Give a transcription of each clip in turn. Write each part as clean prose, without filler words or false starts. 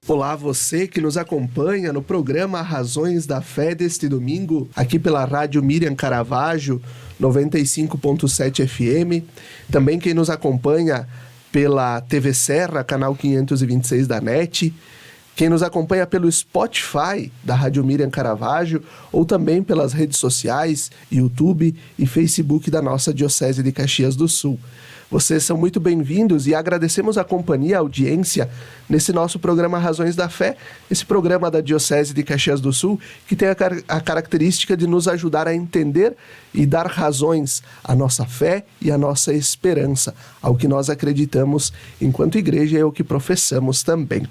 Olá, você que nos acompanha no programa Razões da Fé deste domingo, aqui pela Rádio Miriam Caravaggio, 95.7 FM. Também quem nos acompanha pela TV Serra, canal 526 da NET. Quem nos acompanha pelo Spotify da Rádio Miriam Caravaggio ou também pelas redes sociais, YouTube e Facebook da nossa Diocese de Caxias do Sul. Vocês são muito bem-vindos e agradecemos a companhia, a audiência, nesse nosso programa Razões da Fé, esse programa da Diocese de Caxias do Sul, que tem a característica de nos ajudar a entender e dar razões à nossa fé e à nossa esperança, ao que nós acreditamos enquanto igreja e ao que professamos também.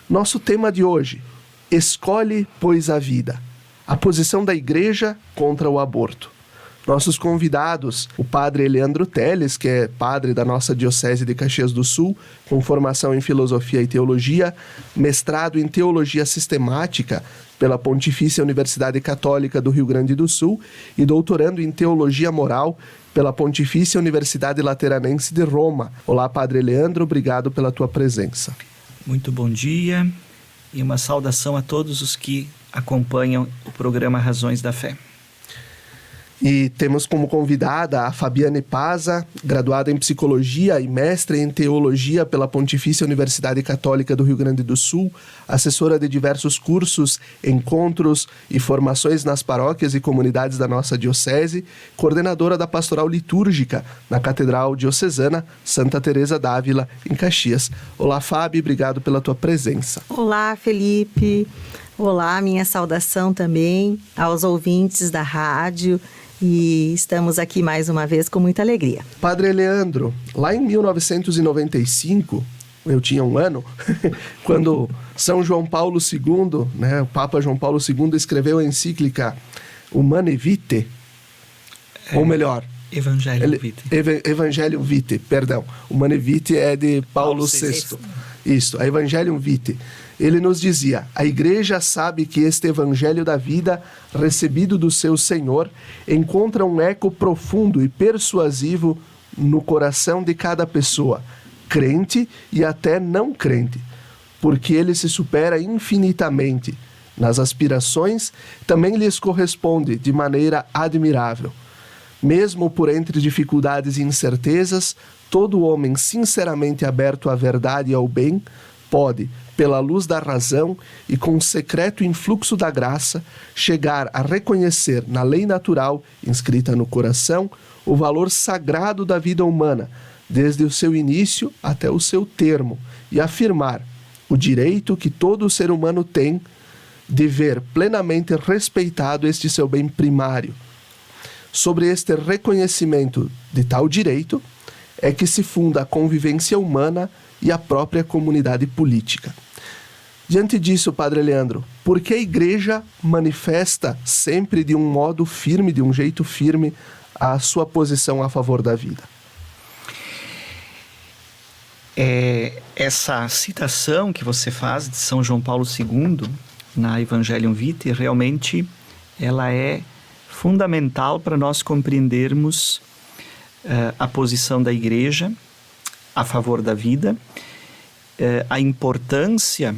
Nosso tema de hoje: escolhe, pois, a vida. A posição da igreja contra o aborto. Nossos convidados, o padre Leandro Teles, que é padre da nossa Diocese de Caxias do Sul, com formação em Filosofia e Teologia, mestrado em Teologia Sistemática pela Pontifícia Universidade Católica do Rio Grande do Sul e doutorando em Teologia Moral pela Pontifícia Universidade Lateranense de Roma. Olá, padre Leandro, obrigado pela tua presença. Muito bom dia e uma saudação a todos os que acompanham o programa Razões da Fé. E temos como convidada a Fabiane Paza, graduada em Psicologia e mestre em Teologia pela Pontifícia Universidade Católica do Rio Grande do Sul, assessora de diversos cursos, encontros e formações nas paróquias e comunidades da nossa diocese, coordenadora da Pastoral Litúrgica na Catedral Diocesana Santa Teresa d'Ávila, em Caxias. Olá, Fábio, obrigado pela tua presença. Olá, Felipe. Olá, minha saudação também aos ouvintes da rádio. E estamos aqui mais uma vez com muita alegria. Padre Leandro, lá em 1995, eu tinha um ano, quando São João Paulo II, né, o Papa João Paulo II escreveu a encíclica Humanae Vitae, ou melhor... Evangelium Vitae, perdão. Humanae Vitae é de Paulo VI. Isso, a Evangelium Vitae. Ele nos dizia: a igreja sabe que este evangelho da vida, recebido do seu Senhor, encontra um eco profundo e persuasivo no coração de cada pessoa, crente e até não crente, porque ele se supera infinitamente nas aspirações, também lhes corresponde de maneira admirável. Mesmo por entre dificuldades e incertezas, todo homem sinceramente aberto à verdade e ao bem pode, pela luz da razão e com o secreto influxo da graça, chegar a reconhecer na lei natural, inscrita no coração, o valor sagrado da vida humana, desde o seu início até o seu termo, e afirmar o direito que todo ser humano tem de ver plenamente respeitado este seu bem primário. Sobre este reconhecimento de tal direito é que se funda a convivência humana e a própria comunidade política. Diante disso, Padre Leandro, por que a Igreja manifesta sempre de um modo firme, de um jeito firme, a sua posição a favor da vida? Essa citação que você faz de São João Paulo II na Evangelium Vitae, realmente ela é fundamental para nós compreendermos a posição da Igreja a favor da vida, a importância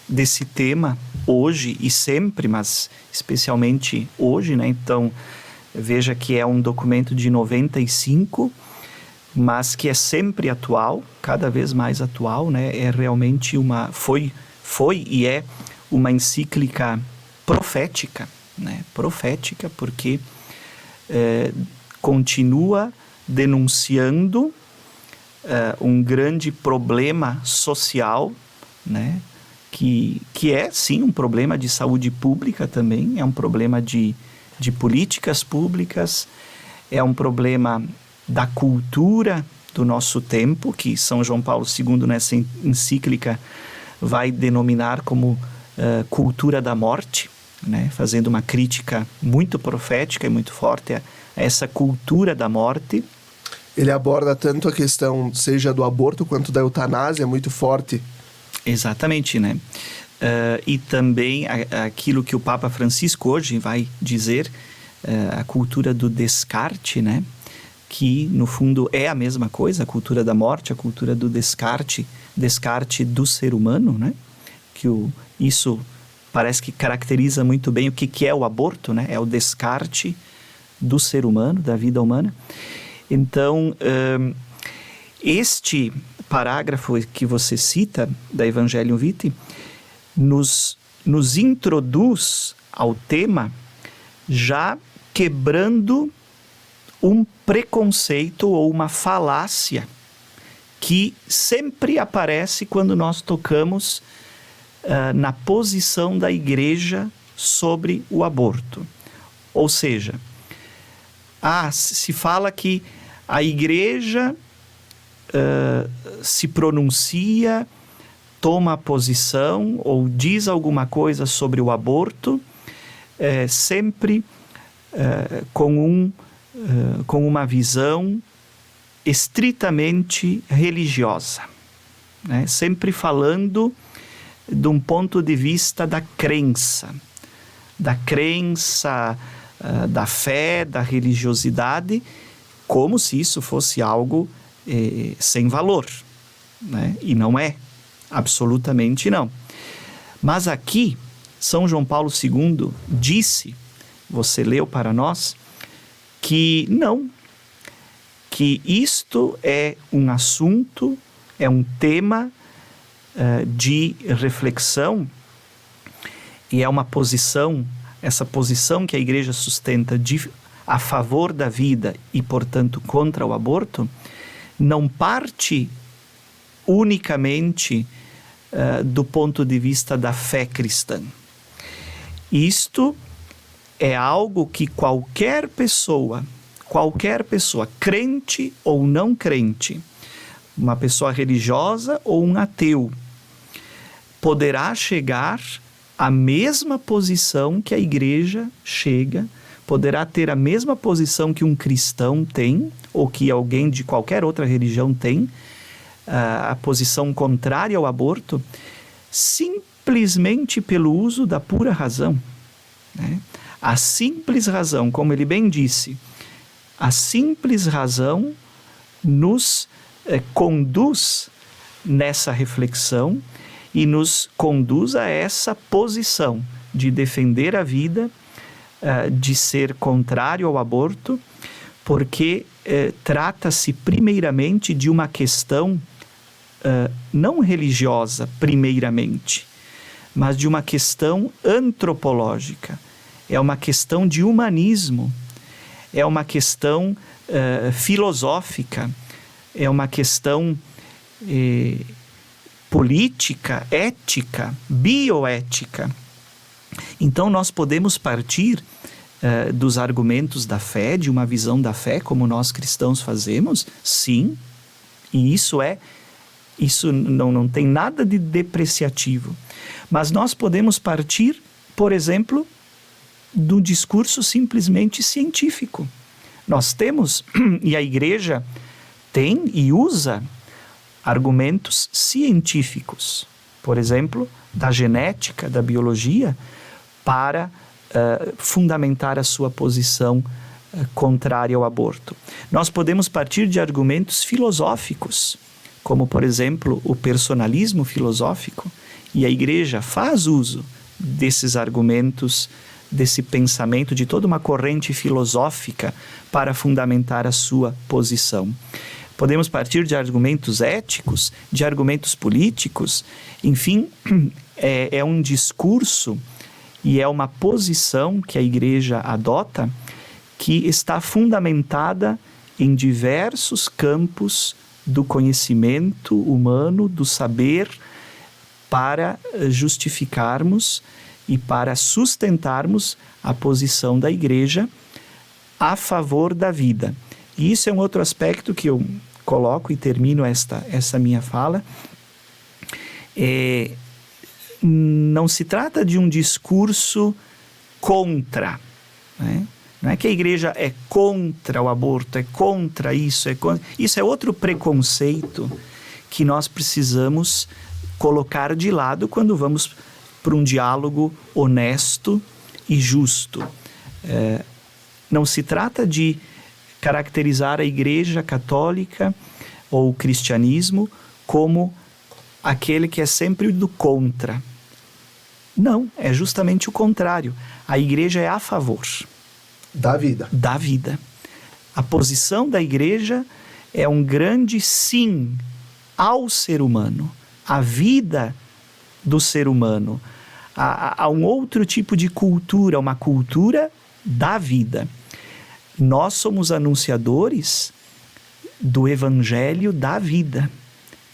desse tema hoje e sempre, mas especialmente hoje, né? Então, veja que é um documento de 95, mas que é sempre atual, cada vez mais atual, né? É realmente foi e é uma encíclica profética, né? Profética, porque continua denunciando um grande problema social, né? Que é, sim, um problema de saúde pública também, é um problema de políticas públicas, é um problema da cultura do nosso tempo, que São João Paulo II, nessa encíclica, vai denominar como cultura da morte, né? Fazendo uma crítica muito profética e muito forte a essa cultura da morte. Ele aborda tanto a questão, seja do aborto quanto da eutanásia, muito forte. Exatamente, né? E também aquilo que o Papa Francisco hoje vai dizer, a cultura do descarte, né? que no fundo é a mesma coisa, a cultura da morte, a cultura do descarte do ser humano, né? Isso parece que caracteriza muito bem o que é o aborto, né? É o descarte do ser humano, da vida humana. Então, este parágrafo que você cita, da Evangelium Vitae, nos introduz ao tema já quebrando um preconceito ou uma falácia que sempre aparece quando nós tocamos na posição da igreja sobre o aborto. Ou seja, se fala que a igreja se pronuncia, toma posição ou diz alguma coisa sobre o aborto, sempre com uma visão estritamente religiosa, né? Sempre falando de um ponto de vista da crença, da fé, da religiosidade, como se isso fosse algo sem valor, né? E não é, absolutamente não. Mas aqui, São João Paulo II disse, você leu para nós, que não, que isto é um assunto, é um tema de reflexão, e é uma posição, essa posição que a igreja sustenta a favor da vida e, portanto, contra o aborto, não parte unicamente do ponto de vista da fé cristã. Isto é algo que qualquer pessoa, crente ou não crente, uma pessoa religiosa ou um ateu, poderá chegar à mesma posição que a igreja chega, poderá ter a mesma posição que um cristão tem, ou que alguém de qualquer outra religião tem, a posição contrária ao aborto, simplesmente pelo uso da pura razão, né? A simples razão, como ele bem disse, a simples razão nos conduz nessa reflexão e nos conduz a essa posição de defender a vida, de ser contrário ao aborto, porque trata-se primeiramente de uma questão não religiosa, primeiramente, mas de uma questão antropológica. É uma questão de humanismo, é uma questão filosófica, é uma questão política, ética, bioética. Então nós podemos partir dos argumentos da fé, de uma visão da fé, como nós cristãos fazemos, sim, e isso não tem nada de depreciativo. Mas nós podemos partir, por exemplo, do discurso simplesmente científico. Nós temos, e a igreja tem e usa argumentos científicos, por exemplo, da genética, da biologia, para fundamentar a sua posição contrária ao aborto. Nós podemos partir de argumentos filosóficos, como, por exemplo, o personalismo filosófico, e a igreja faz uso desses argumentos, desse pensamento, de toda uma corrente filosófica para fundamentar a sua posição. Podemos partir de argumentos éticos, de argumentos políticos, enfim, é um discurso e é uma posição que a igreja adota que está fundamentada em diversos campos do conhecimento humano, do saber, para justificarmos e para sustentarmos a posição da igreja a favor da vida. E isso é um outro aspecto que eu coloco e termino essa minha fala. Não se trata de um discurso contra, né? Não é que a igreja é contra o aborto, é contra isso, isso é outro preconceito que nós precisamos colocar de lado quando vamos para um diálogo honesto e justo. Não se trata de caracterizar a Igreja Católica ou o cristianismo como aquele que é sempre do contra. Não, é justamente o contrário. A Igreja é a favor Da vida. da vida. A posição da Igreja é um grande sim ao ser humano, à vida do ser humano, a um outro tipo de cultura, uma cultura da vida. Nós somos anunciadores do Evangelho da vida.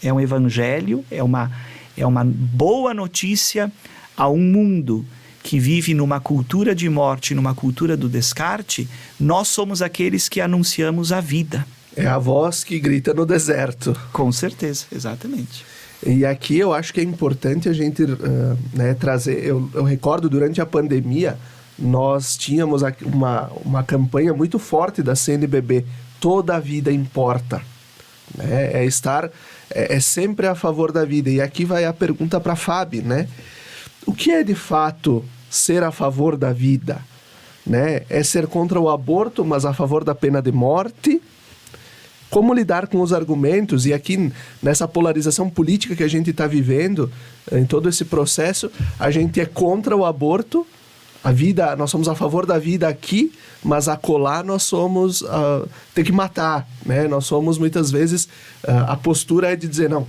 É um Evangelho, é uma boa notícia a um mundo que vive numa cultura de morte, numa cultura do descarte. Nós somos aqueles que anunciamos a vida. É a voz que grita no deserto. Com certeza, exatamente. E aqui eu acho que é importante a gente trazer... Eu recordo, durante a pandemia, nós tínhamos uma campanha muito forte da CNBB, Toda a Vida Importa. Né? É sempre a favor da vida. E aqui vai a pergunta para a Fábio, né? O que é de fato ser a favor da vida? Né? É ser contra o aborto, mas a favor da pena de morte? Como lidar com os argumentos? E aqui, nessa polarização política que a gente está vivendo, em todo esse processo, a gente é contra o aborto, a vida, nós somos a favor da vida aqui, mas acolá nós somos, tem que matar, né? Nós somos, muitas vezes, a postura é de dizer, não,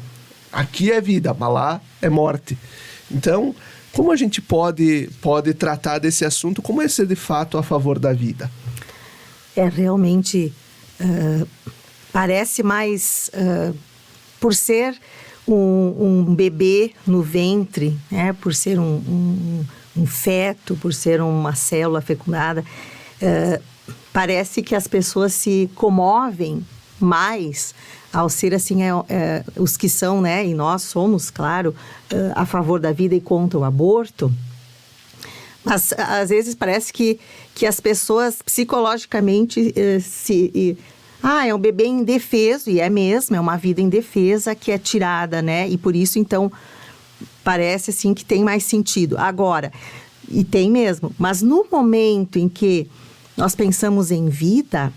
aqui é vida, mas lá é morte. Então, como a gente pode tratar desse assunto? Como é ser de fato a favor da vida? É realmente, parece mais, por ser um bebê no ventre, né? Por ser um feto, por ser uma célula fecundada, parece que as pessoas se comovem mais ao ser assim, os que são, né, e nós somos, claro, a favor da vida e contra o aborto. Mas às vezes parece que as pessoas psicologicamente é um bebê indefeso, e é mesmo, é uma vida indefesa que é tirada, né? E por isso, então, parece assim que tem mais sentido. Agora, e tem mesmo, mas no momento em que nós pensamos em vida,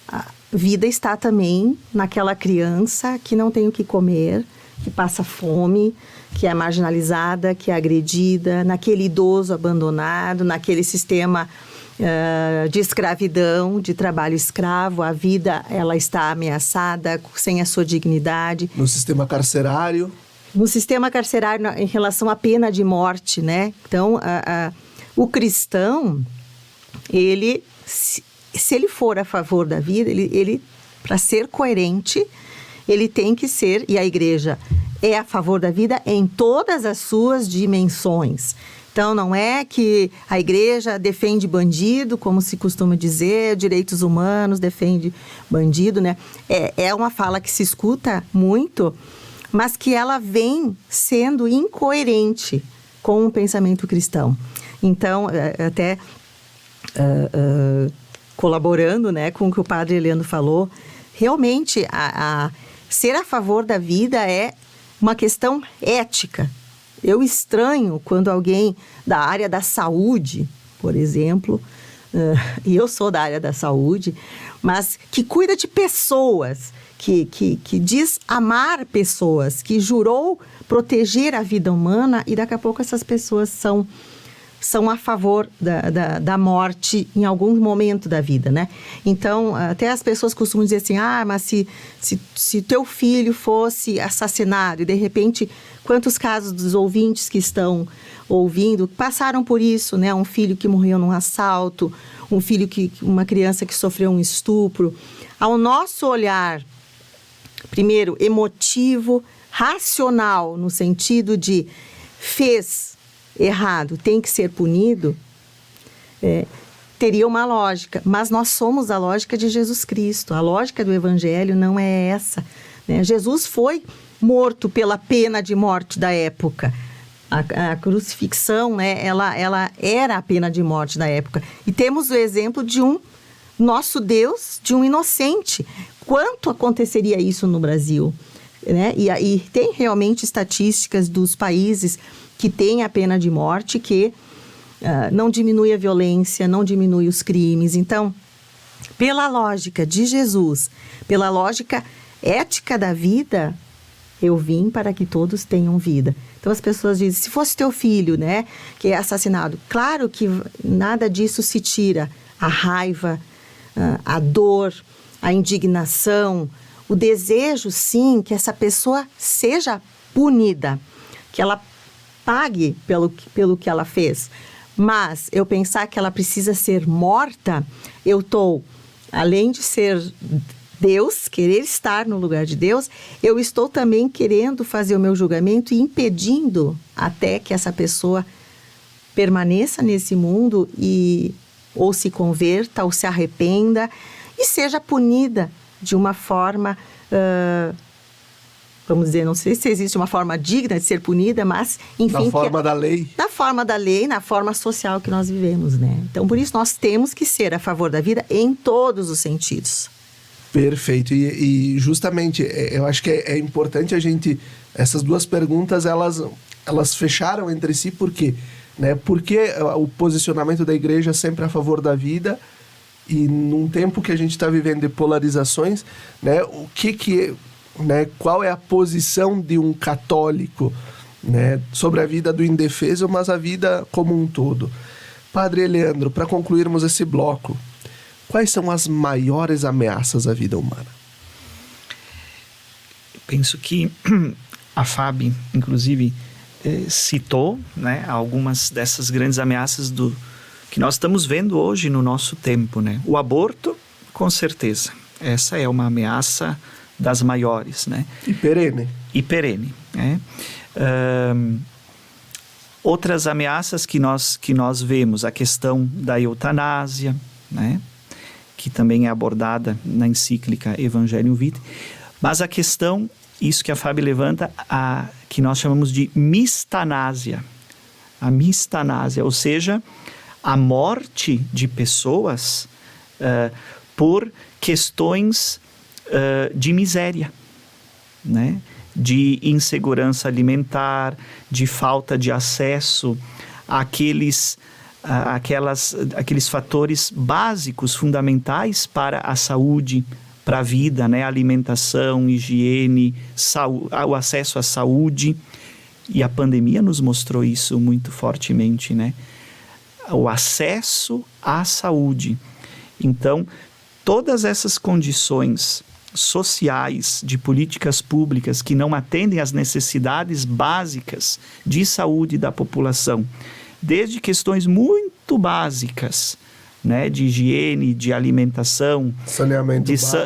a vida está também naquela criança que não tem o que comer, que passa fome, que é marginalizada, que é agredida, naquele idoso abandonado, naquele sistema de escravidão, de trabalho escravo. A vida, ela está ameaçada, sem a sua dignidade. No sistema carcerário. No sistema carcerário, em relação à pena de morte, né? Então, o cristão, ele, se ele for a favor da vida, ele para ser coerente, ele tem que ser, e a igreja é a favor da vida em todas as suas dimensões. Então, não é que a igreja defende bandido, como se costuma dizer, direitos humanos, defende bandido, né? É uma fala que se escuta muito, mas que ela vem sendo incoerente com o pensamento cristão. Então, até colaborando, né, com o que o padre Eliano falou, realmente ser a favor da vida é uma questão ética. Eu estranho quando alguém da área da saúde, por exemplo, e eu sou da área da saúde, mas que cuida de pessoas, que diz amar pessoas, que jurou proteger a vida humana, e daqui a pouco essas pessoas são a favor da morte em algum momento da vida, né? Então, até as pessoas costumam dizer assim, mas se teu filho fosse assassinado, e de repente, quantos casos dos ouvintes que estão ouvindo passaram por isso, né? Um filho que morreu num assalto, uma criança que sofreu um estupro. Ao nosso olhar, primeiro, emotivo, racional, no sentido de fez errado, tem que ser punido, teria uma lógica, mas nós somos a lógica de Jesus Cristo. A lógica do Evangelho não é essa, né? Jesus foi morto pela pena de morte da época. A crucifixão, né, ela era a pena de morte da época. E temos o exemplo de nosso Deus, de um inocente. Quanto aconteceria isso no Brasil? Né? E tem realmente estatísticas dos países que têm a pena de morte, que não diminui a violência, não diminui os crimes. Então, pela lógica de Jesus, pela lógica ética da vida, eu vim para que todos tenham vida. Então as pessoas dizem, se fosse teu filho, né, que é assassinado, claro que nada disso se tira. A raiva, a dor, a indignação, o desejo, sim, que essa pessoa seja punida, que ela pague pelo que ela fez. Mas eu pensar que ela precisa ser morta, eu estou, além de ser Deus, querer estar no lugar de Deus, eu estou também querendo fazer o meu julgamento e impedindo até que essa pessoa permaneça nesse mundo e ou se converta, ou se arrependa e seja punida de uma forma, vamos dizer, não sei se existe uma forma digna de ser punida, mas enfim... Na forma da lei. Na forma da lei, na forma social que nós vivemos, né? Então, por isso, nós temos que ser a favor da vida em todos os sentidos. Perfeito. E justamente, eu acho que é importante a gente... Essas duas perguntas, elas fecharam entre si, por quê? Né? Por que o posicionamento da igreja sempre a favor da vida? E num tempo que a gente está vivendo de polarizações, né? Né? Qual é a posição de um católico, né? Sobre a vida do indefeso, mas a vida como um todo? Padre Eleandro, para concluirmos esse bloco, quais são as maiores ameaças à vida humana? Penso que a Fábio, inclusive, citou, né, algumas dessas grandes ameaças que nós estamos vendo hoje no nosso tempo, né? O aborto, com certeza. Essa é uma ameaça das maiores, né? E perene. Né? Outras ameaças que nós vemos, a questão da eutanásia, né? Que também é abordada na encíclica Evangelium Vitae, mas a questão, isso que a Fábio levanta, que nós chamamos de mistanásia. A mistanásia, ou seja, a morte de pessoas por questões de miséria, né? De insegurança alimentar, de falta de acesso àqueles fatores básicos, fundamentais para a saúde, para a vida, né? Alimentação, higiene, o acesso à saúde. E a pandemia nos mostrou isso muito fortemente, né? O acesso à saúde. Então, todas essas condições sociais, de políticas públicas que não atendem às necessidades básicas de saúde da população, desde questões muito básicas, né, de higiene, de alimentação,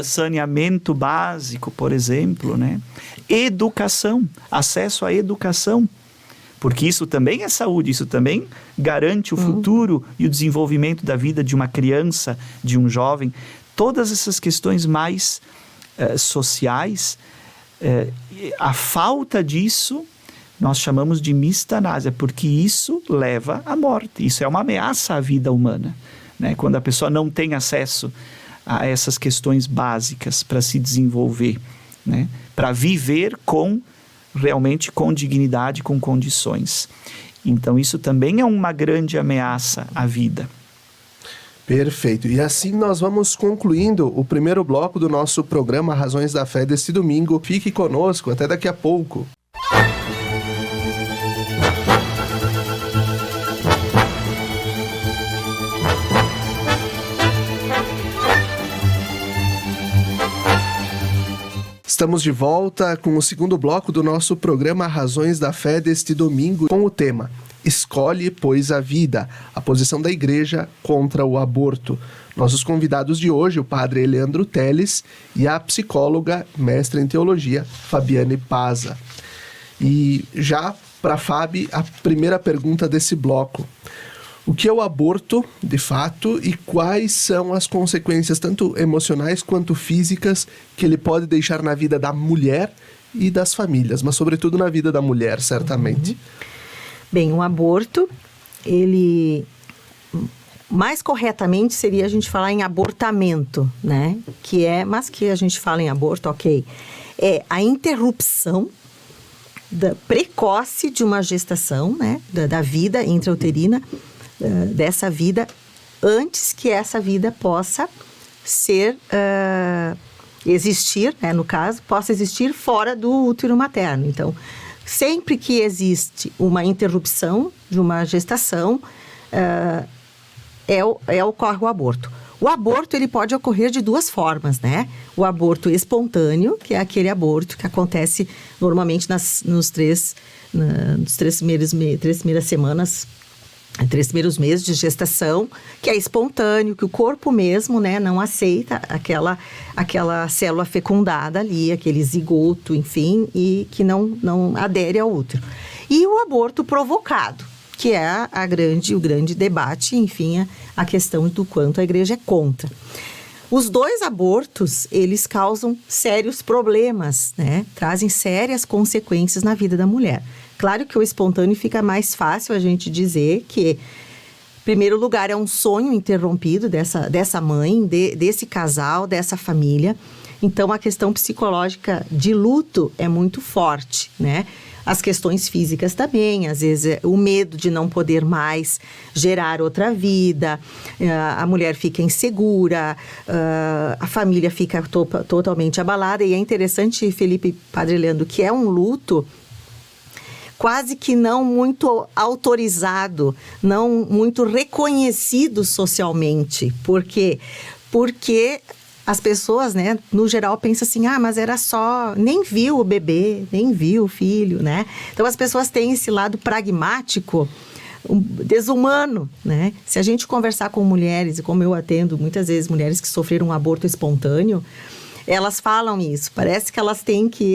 saneamento básico, por exemplo, né? Educação, acesso à educação, porque isso também é saúde, isso também garante o futuro e o desenvolvimento da vida de uma criança, de um jovem. Todas essas questões mais sociais, a falta disso nós chamamos de mistanásia, porque isso leva à morte, isso é uma ameaça à vida humana, né? Quando a pessoa não tem acesso a essas questões básicas para se desenvolver, né? Para viver realmente com dignidade, com condições. Então isso também é uma grande ameaça à vida. Perfeito. E assim nós vamos concluindo o primeiro bloco do nosso programa Razões da Fé deste domingo. Fique conosco, até daqui a pouco. Estamos de volta com o segundo bloco do nosso programa Razões da Fé deste domingo, com o tema Escolhe, pois, a vida, a posição da igreja contra o aborto. Nossos convidados de hoje, o padre Eleandro Teles e a psicóloga, mestra em teologia, Fabiane Paza. E já para a Fábio, a primeira pergunta desse bloco. O que é o aborto, de fato, e quais são as consequências, tanto emocionais quanto físicas, que ele pode deixar na vida da mulher e das famílias, mas sobretudo na vida da mulher, certamente? Bem, o aborto, ele... mais corretamente seria a gente falar em abortamento, né? Mas que a gente fala em aborto, ok. É a interrupção precoce de uma gestação, né? Da vida intrauterina, dessa vida, antes que essa vida possa existir, né, no caso, possa existir fora do útero materno. Então, sempre que existe uma interrupção de uma gestação, ocorre o aborto. O aborto, ele pode ocorrer de duas formas, né? O aborto espontâneo, que é aquele aborto que acontece normalmente nos três primeiras semanas, 3 primeiros meses de gestação, que é espontâneo, que o corpo mesmo, né, não aceita aquela célula fecundada ali, aquele zigoto, enfim, e que não adere ao útero. E o aborto provocado, que é o grande debate, enfim, a questão do quanto a igreja é contra. Os dois abortos, eles causam sérios problemas, né? Trazem sérias consequências na vida da mulher. Claro que o espontâneo fica mais fácil a gente dizer que, em primeiro lugar, é um sonho interrompido dessa mãe, desse casal, dessa família. Então, a questão psicológica de luto é muito forte, né? As questões físicas também, às vezes o medo de não poder mais gerar outra vida, a mulher fica insegura, a família fica totalmente abalada. E é interessante, Felipe, Padre Leandro, que é um luto quase que não muito autorizado, não muito reconhecido socialmente. Por quê? Porque as pessoas, né, no geral, pensam assim, mas era só, nem viu o bebê, nem viu o filho, né? Então, as pessoas têm esse lado pragmático, desumano, né? Se a gente conversar com mulheres, e como eu atendo muitas vezes mulheres que sofreram um aborto espontâneo, elas falam isso. Parece que elas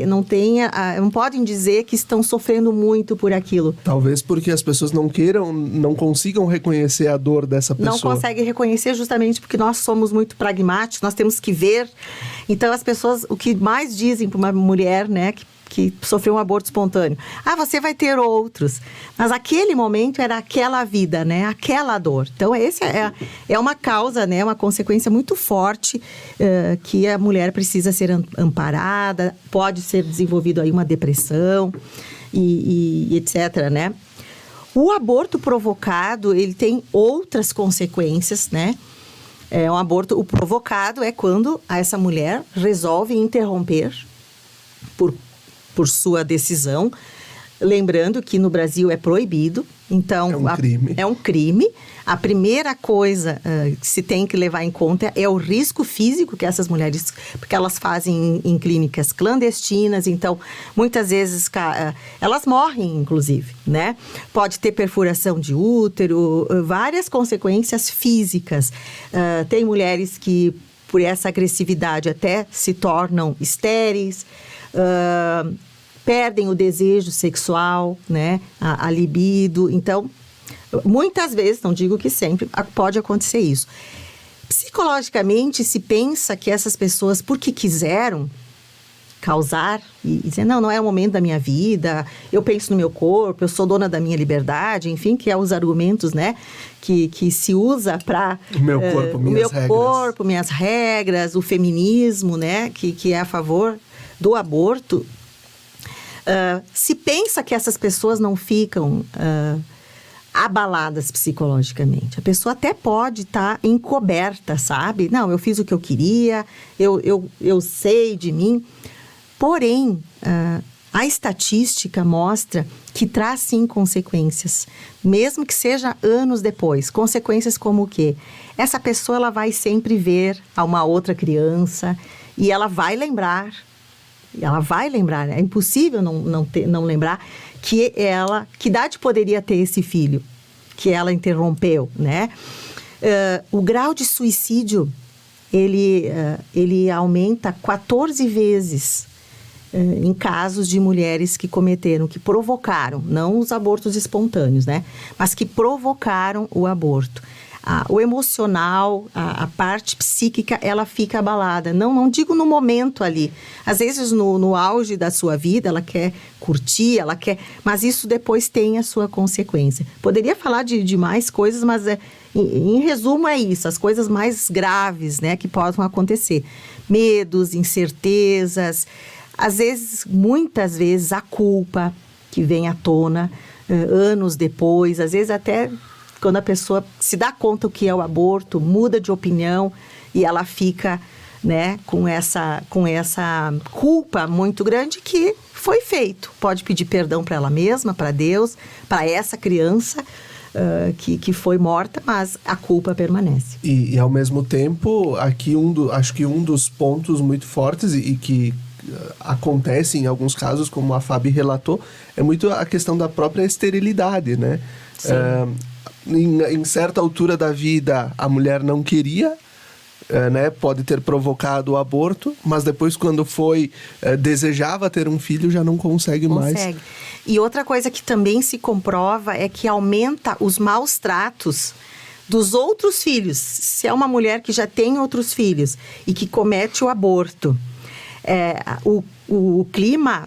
não podem dizer que estão sofrendo muito por aquilo. Talvez porque as pessoas não consigam reconhecer a dor dessa pessoa. Não conseguem reconhecer justamente porque nós somos muito pragmáticos, nós temos que ver. Então, as pessoas, o que mais dizem para uma mulher, né, que sofreu um aborto espontâneo, você vai ter outros. Mas aquele momento era aquela vida, né? Aquela dor. Então, esse é uma causa, né? Uma consequência muito forte que a mulher precisa ser amparada, pode ser desenvolvido aí uma depressão e etc, né? O aborto provocado, ele tem outras consequências, né? O provocado é quando essa mulher resolve interromper por sua decisão, lembrando que no Brasil é proibido, então é um crime. A primeira coisa que se tem que levar em conta é o risco físico que essas mulheres, porque elas fazem em clínicas clandestinas, então muitas vezes elas morrem, inclusive, né? Pode ter perfuração de útero, várias consequências físicas. Tem mulheres que, por essa agressividade, até se tornam estéreis, perdem o desejo sexual, né? A libido. Então, muitas vezes, não digo que sempre, pode acontecer isso. Psicologicamente, se pensa que essas pessoas, porque quiseram causar e dizer, não é o momento da minha vida, eu penso no meu corpo, eu sou dona da minha liberdade, enfim, que é os argumentos, né, que se usa para o meu corpo, minhas regras, o feminismo, né, que é a favor do aborto. Se pensa que essas pessoas não ficam abaladas psicologicamente. A pessoa até pode estar encoberta, sabe? Não, eu fiz o que eu queria, eu sei de mim. Porém, a estatística mostra que traz sim consequências, mesmo que seja anos depois. Consequências como o quê? Essa pessoa ela vai sempre ver a uma outra criança e ela vai lembrar. É impossível não lembrar que idade poderia ter esse filho que ela interrompeu, né? O grau de suicídio, ele aumenta 14 vezes em casos de mulheres que provocaram, não os abortos espontâneos, né? Mas que provocaram o aborto. O emocional, a parte psíquica, ela fica abalada. Não digo no momento ali. Às vezes, no auge da sua vida, ela quer curtir, mas isso depois tem a sua consequência. Poderia falar de mais coisas, mas em resumo é isso. As coisas mais graves, né, que possam acontecer. Medos, incertezas, muitas vezes, a culpa que vem à tona anos depois, às vezes até quando a pessoa se dá conta o que é o aborto, muda de opinião e ela fica, né, com essa culpa muito grande que foi feito. Pode pedir perdão para ela mesma, para Deus, para essa criança que foi morta, mas a culpa permanece. E ao mesmo tempo, aqui acho que um dos pontos muito fortes e que acontece em alguns casos, como a Fabi relatou, é muito a questão da própria esterilidade, né? Em certa altura da vida, a mulher não queria, né? Pode ter provocado o aborto, mas depois, quando desejava ter um filho, já não consegue mais. E outra coisa que também se comprova é que aumenta os maus tratos dos outros filhos. Se é uma mulher que já tem outros filhos e que comete o aborto, o clima,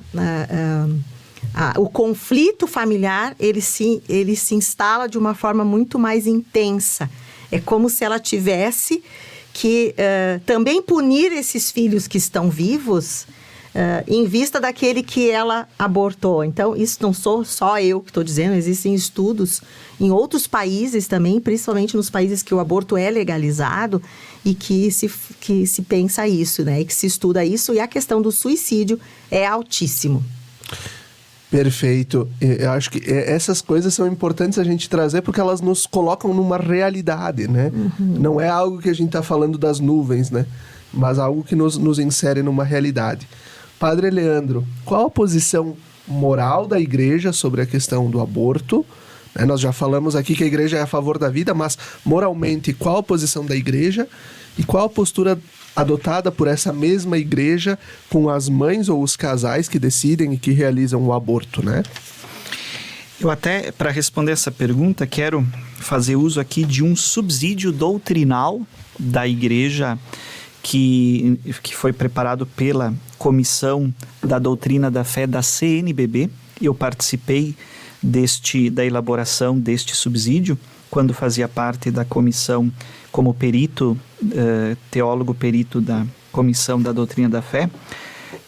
o conflito familiar, ele se instala de uma forma muito mais intensa. É como se ela tivesse que também punir esses filhos que estão vivos em vista daquele que ela abortou. Então, isso não sou só eu que estou dizendo, existem estudos em outros países também, principalmente nos países que o aborto é legalizado e que se pensa isso, né? E que se estuda isso, e a questão do suicídio é altíssimo. Perfeito. Eu acho que essas coisas são importantes a gente trazer porque elas nos colocam numa realidade, né? Não é algo que a gente está falando das nuvens, né? Mas algo que nos insere numa realidade. Padre Leandro, qual a posição moral da igreja sobre a questão do aborto? Nós já falamos aqui que a igreja é a favor da vida, mas moralmente, qual a posição da igreja e qual a postura adotada por essa mesma igreja com as mães ou os casais que decidem e que realizam o aborto, né? Eu até, para responder essa pergunta, quero fazer uso aqui de um subsídio doutrinal da igreja que foi preparado pela Comissão da Doutrina da Fé da CNBB. Eu participei da elaboração deste subsídio quando fazia parte da comissão como perito, teólogo perito da Comissão da Doutrina da Fé,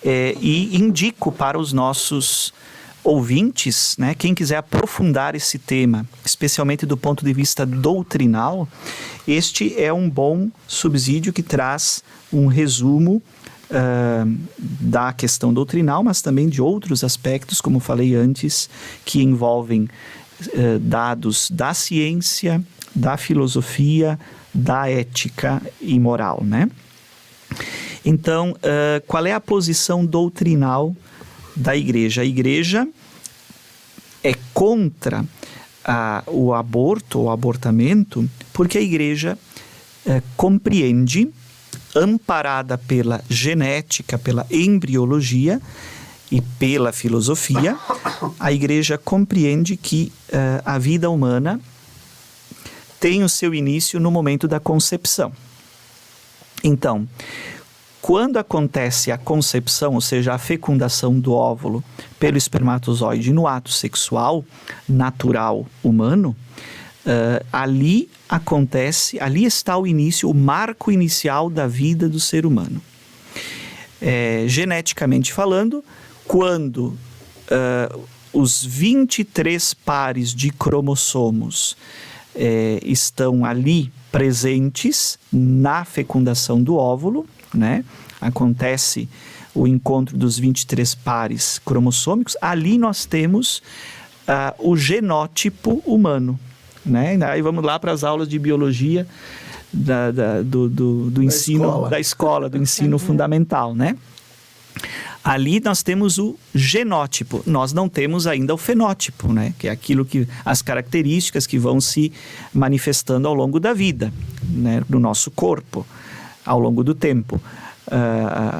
e indico para os nossos ouvintes, né, quem quiser aprofundar esse tema, especialmente do ponto de vista doutrinal, este é um bom subsídio que traz um resumo da questão doutrinal, mas também de outros aspectos, como falei antes, que envolvem dados da ciência, da filosofia, da ética e moral, né? Então, qual é a posição doutrinal da igreja? A igreja é contra o aborto, o abortamento, porque a igreja compreende, amparada pela genética, pela embriologia e pela filosofia, a igreja compreende que a vida humana tem o seu início no momento da concepção. Então, quando acontece a concepção, ou seja, a fecundação do óvulo pelo espermatozoide no ato sexual natural humano, ali está o início, o marco inicial da vida do ser humano. Geneticamente falando, quando os 23 pares de cromossomos estão ali presentes na fecundação do óvulo, né? Acontece o encontro dos 23 pares cromossômicos, ali nós temos o genótipo humano, né? Aí vamos lá para as aulas de biologia do ensino da escola, do ensino fundamental, né? Ali nós temos o genótipo, nós não temos ainda o fenótipo, né? Que é as características que vão se manifestando ao longo da vida, né? No nosso corpo, ao longo do tempo,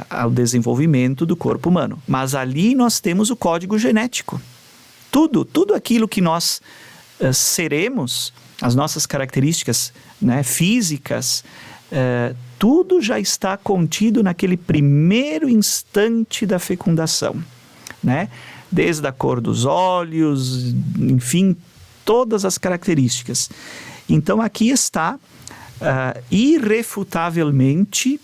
ao desenvolvimento do corpo humano. Mas ali nós temos o código genético. Tudo aquilo que nós seremos, as nossas características, né, físicas, tudo já está contido naquele primeiro instante da fecundação, né? Desde a cor dos olhos, enfim, todas as características. Então aqui está irrefutavelmente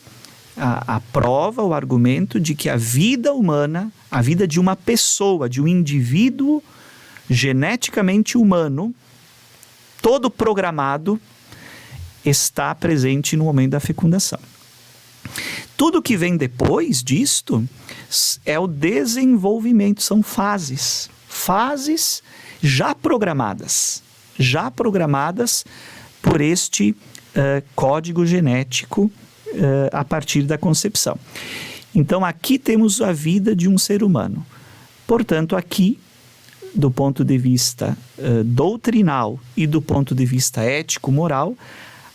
a prova, o argumento de que a vida humana, a vida de uma pessoa, de um indivíduo geneticamente humano, todo programado, está presente no momento da fecundação. Tudo que vem depois disto é o desenvolvimento, são fases já programadas por este código genético a partir da concepção. Então, aqui temos a vida de um ser humano. Portanto, aqui, do ponto de vista doutrinal e do ponto de vista ético-moral,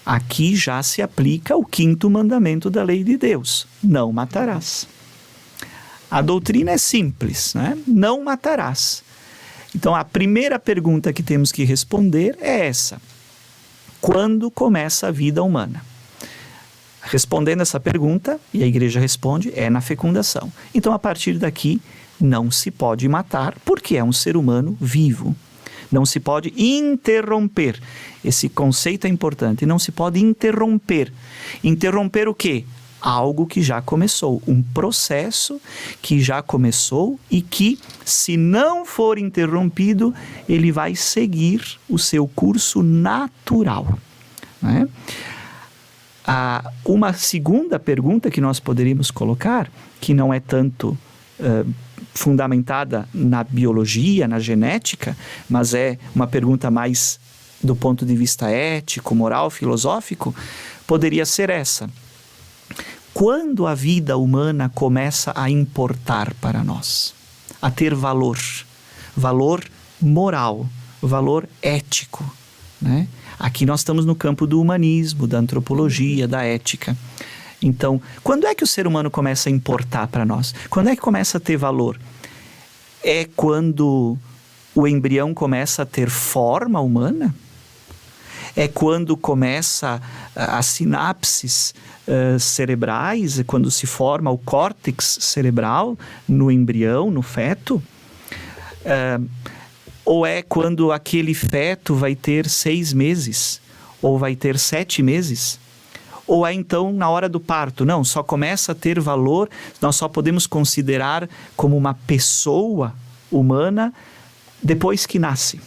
aqui já se aplica o 5º mandamento da lei de Deus: não matarás. A doutrina é simples, né? Não matarás. Então, a primeira pergunta que temos que responder é essa: quando começa a vida humana? Respondendo essa pergunta, e a igreja responde, é na fecundação. Então, a partir daqui, não se pode matar, porque é um ser humano vivo. Não se pode interromper. Esse conceito é importante. Não se pode interromper. Interromper o quê? Algo que já começou. Um processo que já começou e que, se não for interrompido, ele vai seguir o seu curso natural. Né? Uma segunda pergunta que nós poderíamos colocar, que não é tanto fundamentada na biologia, na genética, mas é uma pergunta mais do ponto de vista ético, moral, filosófico, poderia ser essa: quando a vida humana começa a importar para nós, a ter valor moral, valor ético, né? Aqui nós estamos no campo do humanismo, da antropologia, da ética. Então, quando é que o ser humano começa a importar para nós? Quando é que começa a ter valor? É quando o embrião começa a ter forma humana? É quando começa as sinapses cerebrais, é quando se forma o córtex cerebral no embrião, no feto? Ou é quando aquele feto vai ter 6 meses? Ou vai ter 7 meses? Ou é então na hora do parto? Não, só começa a ter valor, nós só podemos considerar como uma pessoa humana depois que nasce.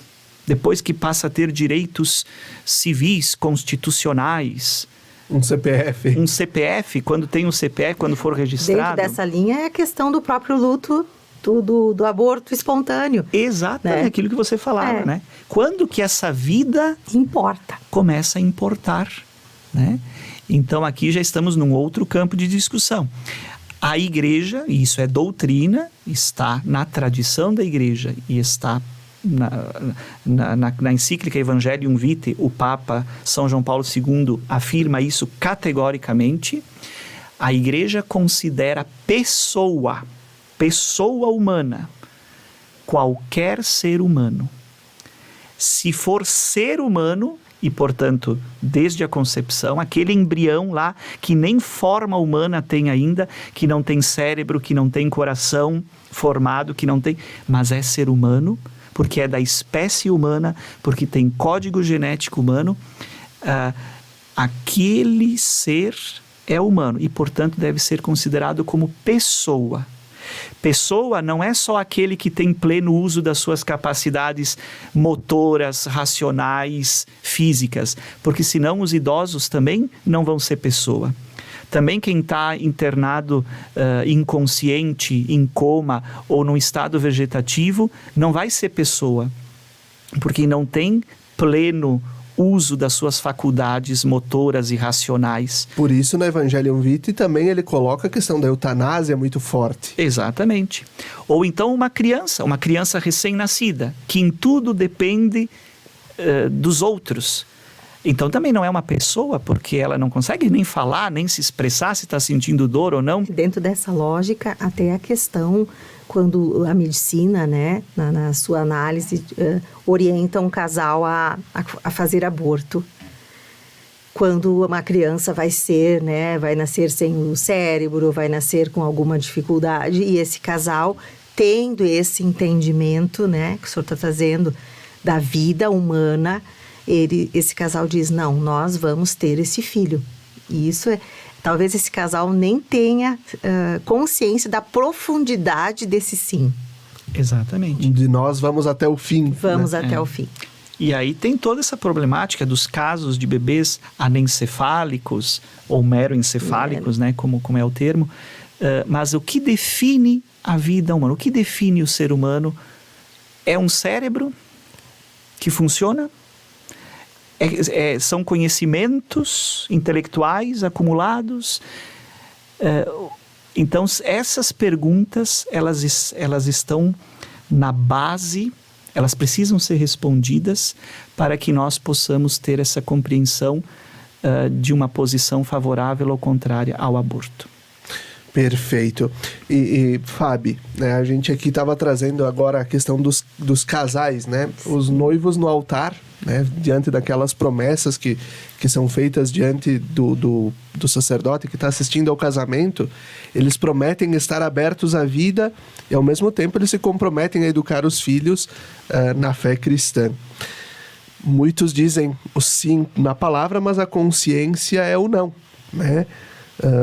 Depois que passa a ter direitos civis, constitucionais. Um CPF. Um CPF, quando tem um CPF, quando for registrado. Dentro dessa linha é a questão do próprio luto do aborto espontâneo. Exatamente, né? Aquilo que você falava, né? Quando que essa vida começa a importar, né? Então aqui já estamos num outro campo de discussão. A igreja, e isso é doutrina, está na tradição da igreja e está na encíclica Evangelium Vitae, o Papa São João Paulo II afirma isso categoricamente. A igreja considera pessoa humana, qualquer ser humano. Se for ser humano, e portanto, desde a concepção, aquele embrião lá que nem forma humana tem ainda, que não tem cérebro, que não tem coração formado, que não tem, mas é ser humano, porque é da espécie humana, porque tem código genético humano, aquele ser é humano e, portanto, deve ser considerado como pessoa. Pessoa não é só aquele que tem pleno uso das suas capacidades motoras, racionais, físicas, porque senão os idosos também não vão ser pessoa. Também quem está internado inconsciente, em coma ou num estado vegetativo, não vai ser pessoa, porque não tem pleno uso das suas faculdades motoras e racionais. Por isso, no Evangelium Vitae também ele coloca a questão da eutanásia muito forte. Exatamente. Ou então uma criança recém-nascida, que em tudo depende dos outros. Então também não é uma pessoa, porque ela não consegue nem falar, nem se expressar se está sentindo dor ou não. Dentro dessa lógica, até a questão, quando a medicina, né, na sua análise, orienta um casal a fazer aborto. Quando uma criança vai nascer sem o cérebro, vai nascer com alguma dificuldade, e esse casal, tendo esse entendimento, né, que o senhor está trazendo, da vida humana, esse casal diz, não, nós vamos ter esse filho. E isso talvez esse casal nem tenha consciência da profundidade desse sim. Exatamente. De nós vamos até o fim. Vamos até o fim. E aí tem toda essa problemática dos casos de bebês anencefálicos ou meroencefálicos, né, como é o termo. Mas o que define a vida humana, o que define o ser humano é um cérebro que funciona? São conhecimentos intelectuais acumulados? Então, essas perguntas, elas estão na base, elas precisam ser respondidas para que nós possamos ter essa compreensão de uma posição favorável ou contrária ao aborto. Perfeito. E Fábio, né, a gente aqui estava trazendo agora a questão dos casais, né? Os noivos no altar, né, diante daquelas promessas que são feitas diante do sacerdote que está assistindo ao casamento, eles prometem estar abertos à vida e, ao mesmo tempo, eles se comprometem a educar os filhos na fé cristã. Muitos dizem o sim na palavra, mas a consciência é o não, né?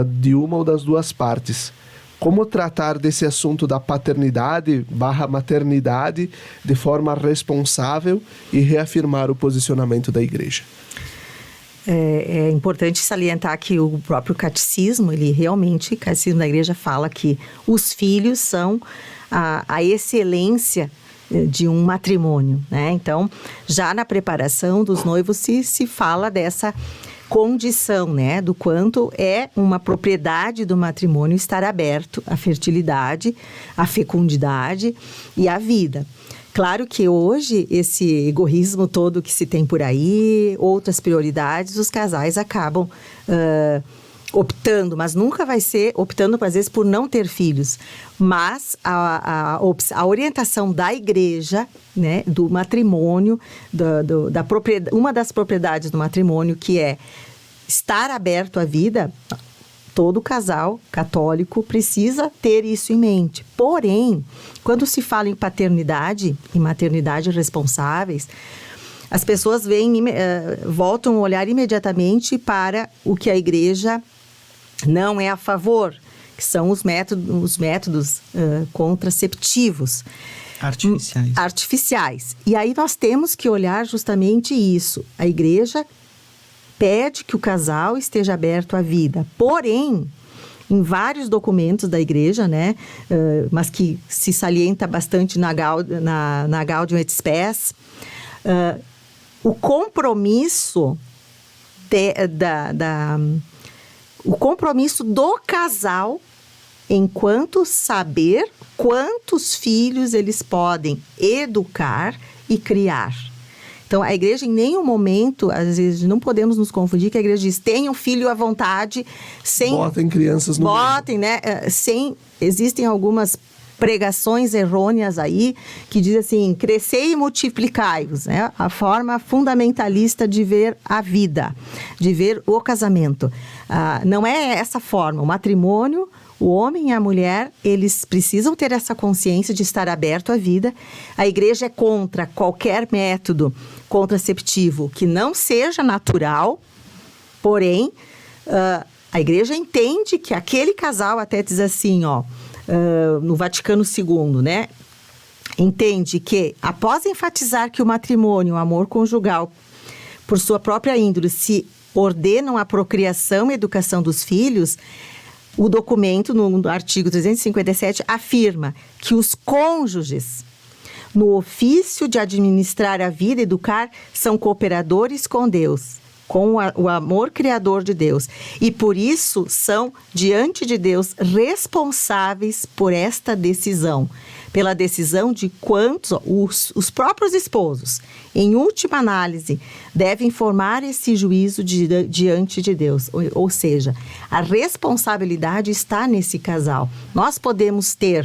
De uma ou das duas partes. Como tratar desse assunto da paternidade/maternidade de forma responsável e reafirmar o posicionamento da igreja? É importante salientar que o próprio catecismo, o catecismo da igreja fala que os filhos são a excelência de um matrimônio, né? Então, já na preparação dos noivos se fala dessa condição, né, do quanto é uma propriedade do matrimônio estar aberto à fertilidade, à fecundidade e à vida. Claro que hoje, esse egoísmo todo que se tem por aí, outras prioridades, os casais acabam optando, mas nunca vai ser optando, às vezes, por não ter filhos. Mas a orientação da igreja, né, do matrimônio, uma das propriedades do matrimônio, que é estar aberto à vida, todo casal católico precisa ter isso em mente. Porém, quando se fala em paternidade e maternidade responsáveis, as pessoas voltam a olhar imediatamente para o que a igreja não é a favor, que são os métodos contraceptivos. Artificiais. E aí nós temos que olhar justamente isso. A igreja pede que o casal esteja aberto à vida. Porém, em vários documentos da igreja, né, mas que se salienta bastante na Gaudium et Spes, o compromisso o compromisso do casal enquanto saber quantos filhos eles podem educar e criar. Então, a igreja em nenhum momento, às vezes não podemos nos confundir, que a igreja diz, tenham filho à vontade, botem crianças no mundo. Né? Existem algumas pregações errôneas aí, que diz assim, crescei e multiplicai-vos, né? A forma fundamentalista de ver a vida, de ver o casamento. Não é essa forma. O matrimônio, o homem e a mulher, eles precisam ter essa consciência de estar aberto à vida. A igreja é contra qualquer método contraceptivo que não seja natural, porém, a igreja entende que aquele casal, até diz assim, no Vaticano II, né? Entende que, após enfatizar que o matrimônio, o amor conjugal, por sua própria índole, se ordenam a procriação e educação dos filhos, o documento, no artigo 357, afirma que os cônjuges, no ofício de administrar a vida e educar, são cooperadores com Deus, com o amor criador de Deus. E por isso são, diante de Deus, responsáveis por esta decisão. Pela decisão de quantos, os próprios esposos, em última análise, devem formar esse juízo diante de Deus. Ou seja, a responsabilidade está nesse casal. Nós podemos ter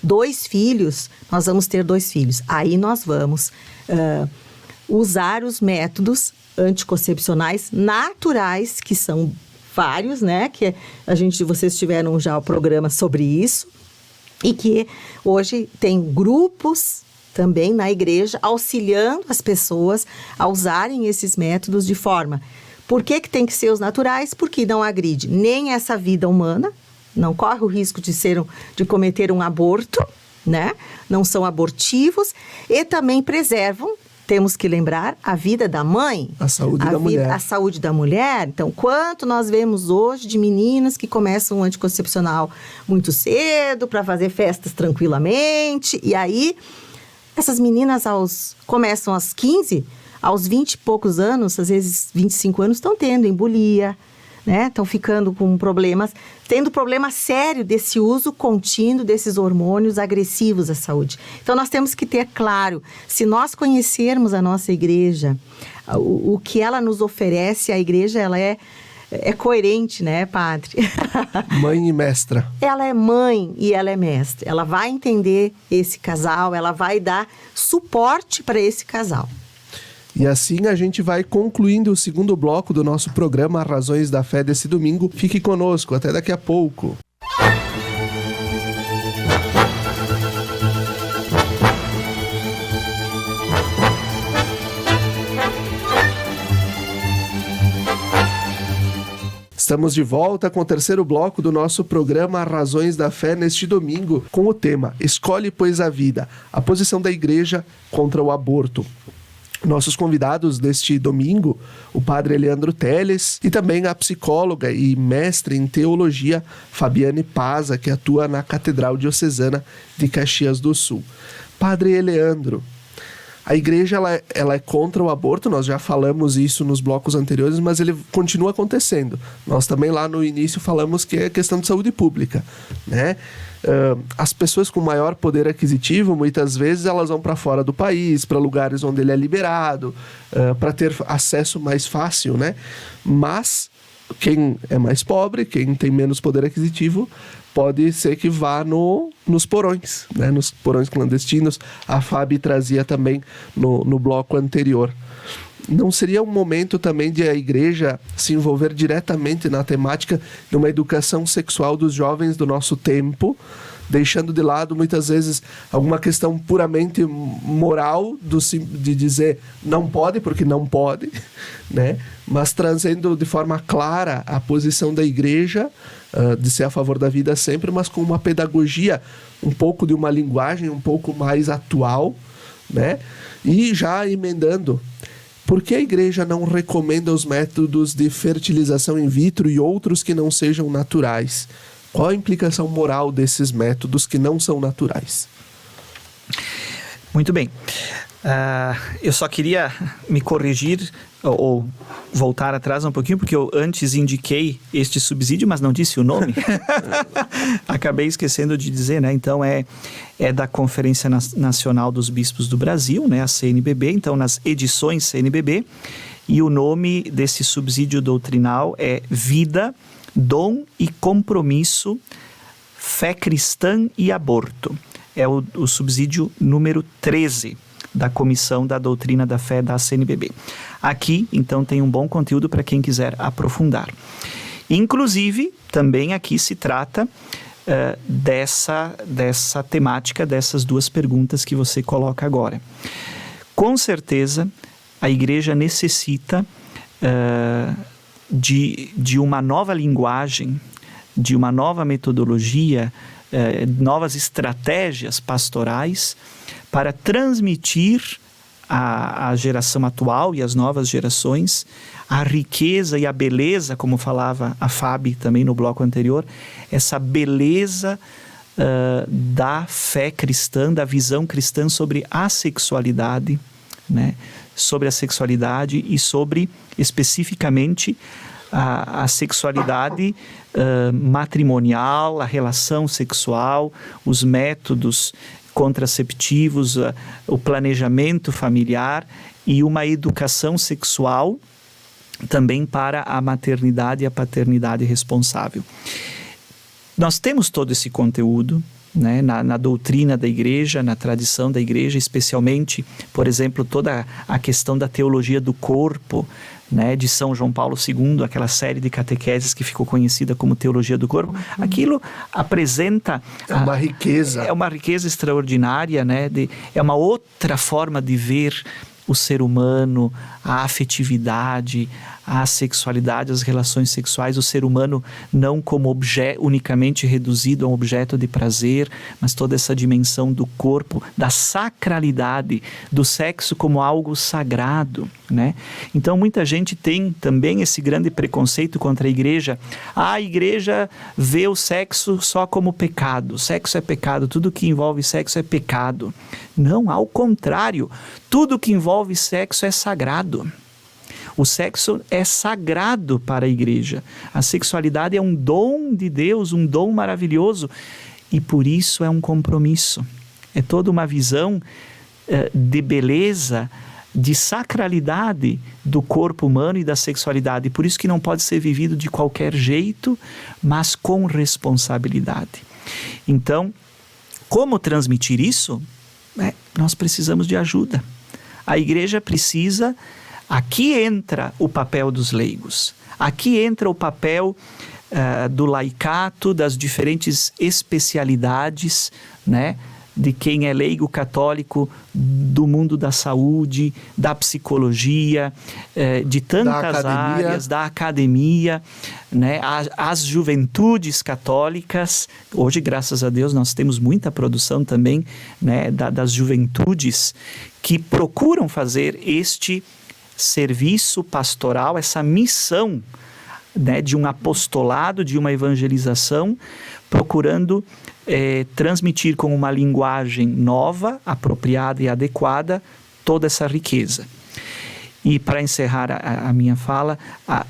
2 filhos, nós vamos ter 2 filhos. Aí nós vamos usar os métodos anticoncepcionais naturais, que são vários, né? Que vocês tiveram já o programa sobre isso. E que hoje tem grupos também na igreja auxiliando as pessoas a usarem esses métodos de forma. Por que tem que ser os naturais? Porque não agride nem essa vida humana, não corre o risco de cometer um aborto, né? Não são abortivos e também preservam temos que lembrar a vida da mãe. A saúde da mulher. A saúde da mulher. Então, quanto nós vemos hoje de meninas que começam o anticoncepcional muito cedo, para fazer festas tranquilamente. E aí, essas meninas começam aos 15, aos 20 e poucos anos, às vezes 25 anos, estão tendo embolia, né? Estão ficando com problemas, tendo problema sério desse uso contínuo desses hormônios agressivos à saúde. Então, nós temos que ter claro, se nós conhecermos a nossa igreja, o que ela nos oferece, a igreja, ela é coerente, né, padre? Mãe e mestra. Ela é mãe e ela é mestra. Ela vai entender esse casal, ela vai dar suporte para esse casal. E assim a gente vai concluindo o segundo bloco do nosso programa Razões da Fé desse domingo. Fique conosco, até daqui a pouco. Estamos de volta com o terceiro bloco do nosso programa Razões da Fé neste domingo, com o tema Escolhe, pois, a vida, a posição da igreja contra o aborto. Nossos convidados deste domingo, o padre Leandro Teles e também a psicóloga e mestre em teologia Fabiane Paza, que atua na Catedral Diocesana de Caxias do Sul. Padre Leandro, a igreja ela é contra o aborto, nós já falamos isso nos blocos anteriores, mas ele continua acontecendo. Nós também lá no início falamos que é questão de saúde pública, né? As pessoas com maior poder aquisitivo, muitas vezes elas vão para fora do país, para lugares onde ele é liberado, para ter acesso mais fácil, né? Mas quem é mais pobre, quem tem menos poder aquisitivo, pode ser que vá nos porões, né? Nos porões clandestinos. A Fábio trazia também no bloco anterior. Não seria um momento também de a igreja se envolver diretamente na temática de uma educação sexual dos jovens do nosso tempo, deixando de lado muitas vezes alguma questão puramente moral de dizer não pode porque não pode, né? Mas trazendo de forma clara a posição da igreja de ser a favor da vida sempre, mas com uma pedagogia, um pouco de uma linguagem um pouco mais atual, né? E já emendando, por que a igreja não recomenda os métodos de fertilização in vitro e outros que não sejam naturais? Qual a implicação moral desses métodos que não são naturais? Muito bem. Eu só queria me corrigir ou voltar atrás um pouquinho, porque eu antes indiquei este subsídio, mas não disse o nome. Acabei esquecendo de dizer, né? Então, é da Conferência Nacional dos Bispos do Brasil, né? A CNBB, então nas edições CNBB, e o nome desse subsídio doutrinal é Vida, Dom e Compromisso, Fé Cristã e Aborto. É o subsídio número 13 da Comissão da Doutrina da Fé da CNBB. Aqui, então, tem um bom conteúdo para quem quiser aprofundar. Inclusive, também aqui se trata dessa temática, dessas duas perguntas que você coloca agora. Com certeza, a igreja necessita de uma nova linguagem, de uma nova metodologia, novas estratégias pastorais para transmitir à geração atual e às novas gerações a riqueza e a beleza, como falava a Fábio também no bloco anterior, essa beleza da fé cristã, da visão cristã sobre a sexualidade, né? Sobre a sexualidade e sobre, especificamente, a sexualidade matrimonial, a relação sexual, os métodos contraceptivos, o planejamento familiar e uma educação sexual também para a maternidade e a paternidade responsável. Nós temos todo esse conteúdo, né, na doutrina da igreja, na tradição da igreja, especialmente, por exemplo, toda a questão da teologia do corpo, né, de São João Paulo II, aquela série de catequeses que ficou conhecida como teologia do corpo. Aquilo apresenta... uma riqueza. É uma riqueza extraordinária, né, é uma outra forma de ver o ser humano, a afetividade, a sexualidade, as relações sexuais, o ser humano não como objeto unicamente reduzido a um objeto de prazer, mas toda essa dimensão do corpo, da sacralidade, do sexo como algo sagrado, né? Então muita gente tem também esse grande preconceito contra a igreja. A igreja vê o sexo só como pecado. O sexo é pecado, tudo que envolve sexo é pecado. Não, ao contrário, tudo que envolve sexo é sagrado. O sexo é sagrado para a igreja. A sexualidade é um dom de Deus, um dom maravilhoso. E por isso é um compromisso. É toda uma visão de beleza, de sacralidade do corpo humano e da sexualidade. Por isso que não pode ser vivido de qualquer jeito, mas com responsabilidade. Então, como transmitir isso? Nós precisamos de ajuda. A igreja precisa... Aqui entra o papel dos leigos. Aqui entra o papel do laicato, das diferentes especialidades, né? De quem é leigo católico, do mundo da saúde, da psicologia, de tantas áreas, da academia, né? As juventudes católicas. Hoje, graças a Deus, nós temos muita produção também, né? Das juventudes que procuram fazer este serviço pastoral, essa missão, né, de um apostolado, de uma evangelização, procurando transmitir com uma linguagem nova, apropriada e adequada toda essa riqueza. E para encerrar a minha fala,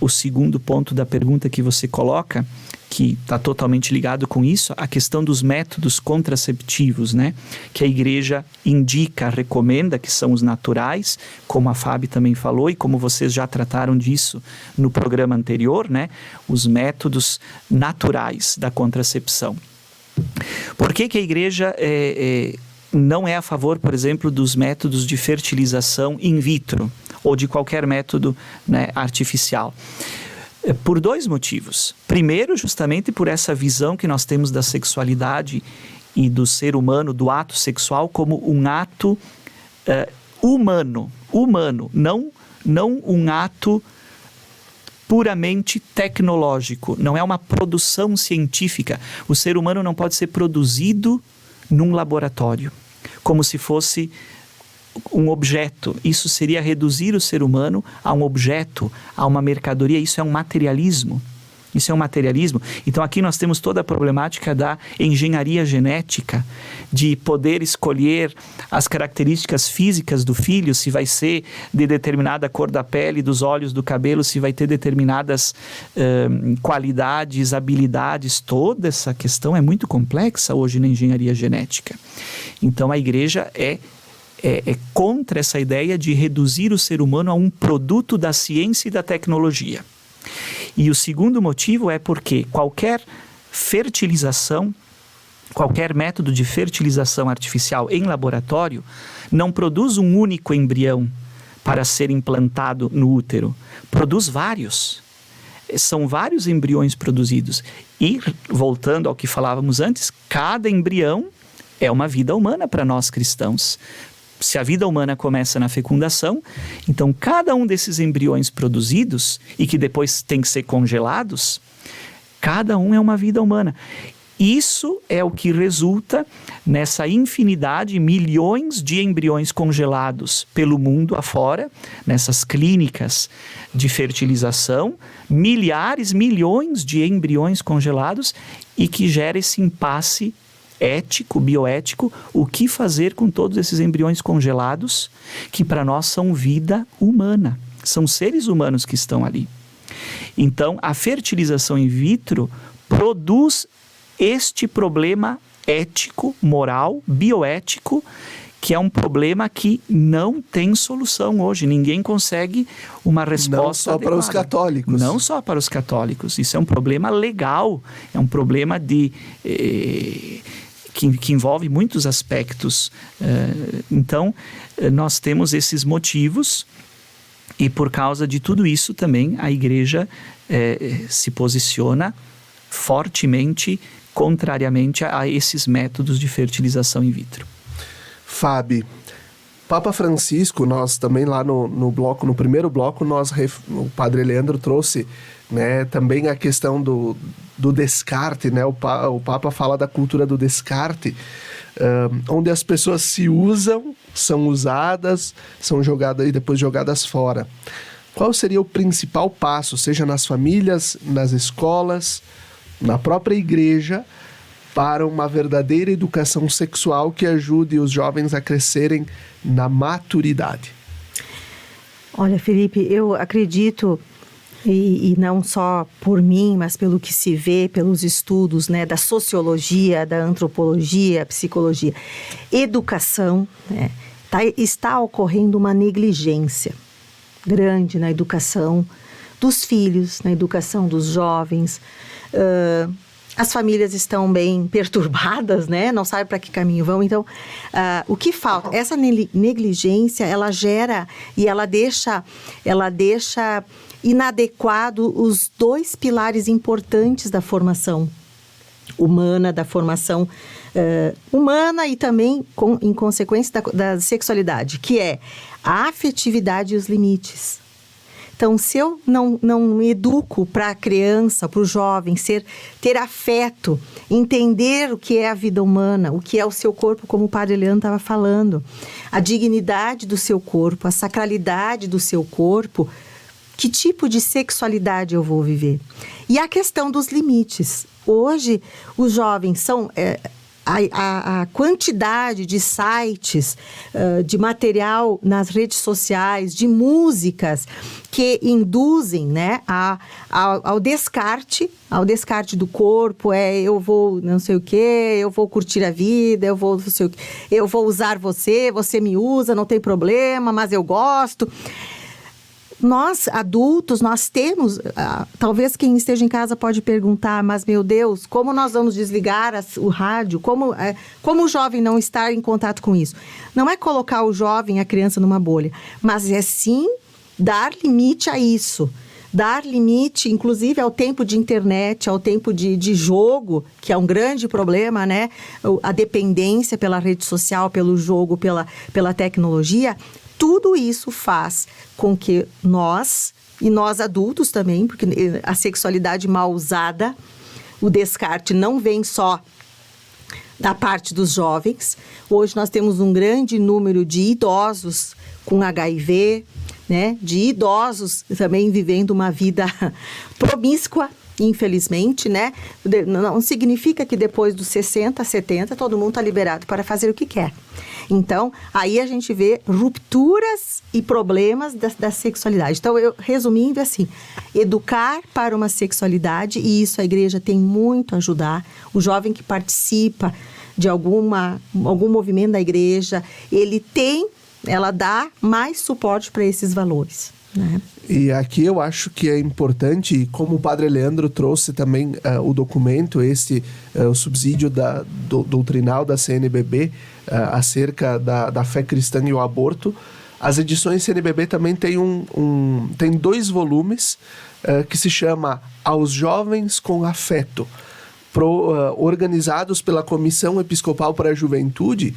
o segundo ponto da pergunta que você coloca, que está totalmente ligado com isso, a questão dos métodos contraceptivos, né? Que a igreja indica, recomenda, que são os naturais, como a Fábio também falou, e como vocês já trataram disso no programa anterior, né? Os métodos naturais da contracepção. Por que a igreja não é a favor, por exemplo, dos métodos de fertilização in vitro, ou de qualquer método, né, artificial? Por dois motivos. Primeiro, justamente por essa visão que nós temos da sexualidade e do ser humano, do ato sexual, como um ato humano, não um ato puramente tecnológico, não é uma produção científica. O ser humano não pode ser produzido num laboratório, como se fosse um objeto. Isso seria reduzir o ser humano a um objeto, a uma mercadoria. Isso é um materialismo. Então aqui nós temos toda a problemática da engenharia genética, de poder escolher as características físicas do filho, se vai ser de determinada cor da pele, dos olhos, do cabelo, se vai ter determinadas qualidades, habilidades. Toda essa questão é muito complexa hoje na engenharia genética. Então a igreja é contra essa ideia de reduzir o ser humano a um produto da ciência e da tecnologia. E o segundo motivo é porque qualquer fertilização, qualquer método de fertilização artificial em laboratório não produz um único embrião para ser implantado no útero. Produz vários. São vários embriões produzidos. E, voltando ao que falávamos antes, cada embrião é uma vida humana para nós cristãos. Se a vida humana começa na fecundação, então cada um desses embriões produzidos e que depois tem que ser congelados, cada um é uma vida humana. Isso é o que resulta nessa infinidade, milhões de embriões congelados pelo mundo afora, nessas clínicas de fertilização, milhões de embriões congelados, e que gera esse impasse ético, bioético, o que fazer com todos esses embriões congelados, que para nós são vida humana, são seres humanos que estão ali. Então, a fertilização in vitro produz este problema ético, moral, bioético, que é um problema que não tem solução hoje. Ninguém consegue uma resposta Não só adequada. Para os católicos. Não só para os católicos. Isso é um problema legal, é um problema que envolve muitos aspectos. Então, nós temos esses motivos, e por causa de tudo isso também a igreja se posiciona fortemente, contrariamente a esses métodos de fertilização in vitro. Fábio, Papa Francisco, nós também lá no bloco, no primeiro bloco, o Padre Leandro trouxe, né, também a questão do descarte, né? O Papa fala da cultura do descarte, onde as pessoas se usam, são usadas, são jogadas e depois jogadas fora. Qual seria o principal passo, seja nas famílias, nas escolas, na própria igreja, para uma verdadeira educação sexual que ajude os jovens a crescerem na maturidade? Olha, Felipe, eu acredito, e não só por mim, mas pelo que se vê, pelos estudos, né, da sociologia, da antropologia, psicologia, educação, né, está ocorrendo uma negligência grande na educação dos filhos, na educação dos jovens. As famílias estão bem perturbadas, né? Não sabem para que caminho vão. Então, o que falta? Essa negligência, ela gera e ela deixa inadequado os dois pilares importantes da formação humana, da formação humana e também, em consequência, da sexualidade, que é a afetividade e os limites. Então, se eu não educo para a criança, para o jovem, ter afeto, entender o que é a vida humana, o que é o seu corpo, como o Padre Leandro estava falando, a dignidade do seu corpo, a sacralidade do seu corpo, que tipo de sexualidade eu vou viver? E a questão dos limites. Hoje, os jovens são... A quantidade de sites, de material nas redes sociais, de músicas que induzem, né, ao descarte do corpo, eu vou não sei o quê, eu vou curtir a vida, eu vou não sei o quê, eu vou usar você me usa, não tem problema, mas eu gosto. Nós, adultos, nós temos... talvez quem esteja em casa pode perguntar, mas, meu Deus, como nós vamos desligar o rádio? Como o jovem não estar em contato com isso? Não é colocar o jovem, a criança, numa bolha, mas é sim dar limite a isso. Dar limite, inclusive, ao tempo de internet, ao tempo de jogo, que é um grande problema, né? A dependência pela rede social, pelo jogo, pela tecnologia... Tudo isso faz com que nós, e nós adultos também, porque a sexualidade mal usada, o descarte não vem só da parte dos jovens. Hoje nós temos um grande número de idosos com HIV, né? De idosos também vivendo uma vida promíscua, infelizmente, né? Não significa que depois dos 60, 70, todo mundo está liberado para fazer o que quer. Então, aí a gente vê rupturas e problemas da sexualidade. Então, resumindo assim, educar para uma sexualidade, e isso a igreja tem muito a ajudar. O jovem que participa de algum movimento da igreja, ela dá mais suporte para esses valores, né? E aqui eu acho que é importante, como o Padre Leandro trouxe também o documento, o subsídio doutrinal da CNBB, acerca da fé cristã e o aborto. As edições CNBB também tem 2 volumes que se chama Aos Jovens com Afeto, organizados pela Comissão Episcopal para a Juventude,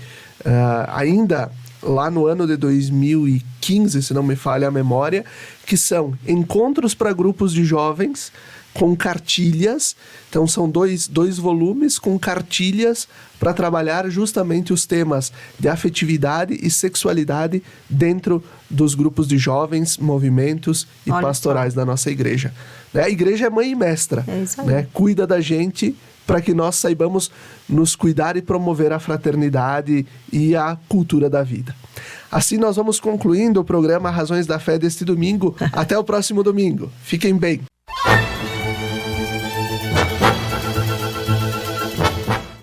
ainda lá no ano de 2015, se não me falha a memória, que são encontros para grupos de jovens com cartilhas. Então são dois volumes com cartilhas para trabalhar justamente os temas de afetividade e sexualidade dentro dos grupos de jovens, movimentos e pastorais da nossa igreja. A igreja é mãe e mestra, né? Cuida da gente para que nós saibamos nos cuidar e promover a fraternidade e a cultura da vida. Assim nós vamos concluindo o programa Razões da Fé deste domingo. Até o próximo domingo. Fiquem bem.